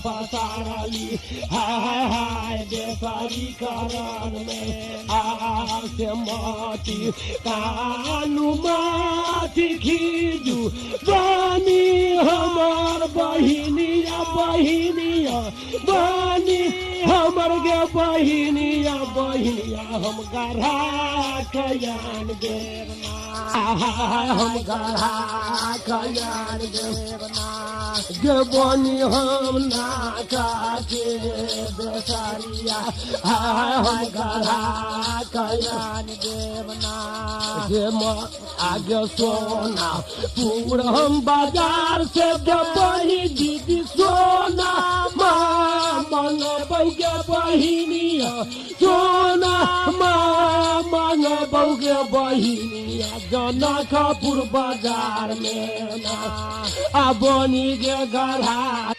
बसारली हाय बेसारी कारण में आसे माटी कानू माटी खीजू बानी हमार बहिनिया बहिनिया बानी हमर गे बहिनिया बहिनिया हम गढ़ा कयान देवना हम गढ़ा कयान देवना गे बनी हम नाका के बेसारिया हम गढ़ा कयान देवना गे आगे सोना पूरा हम बाजार से दबई दीदी सोना मांग बौगे बहिनिया सोना मांग बौगे बहिनिया जनकपुर बाजार में ना बनी गे गढ़ा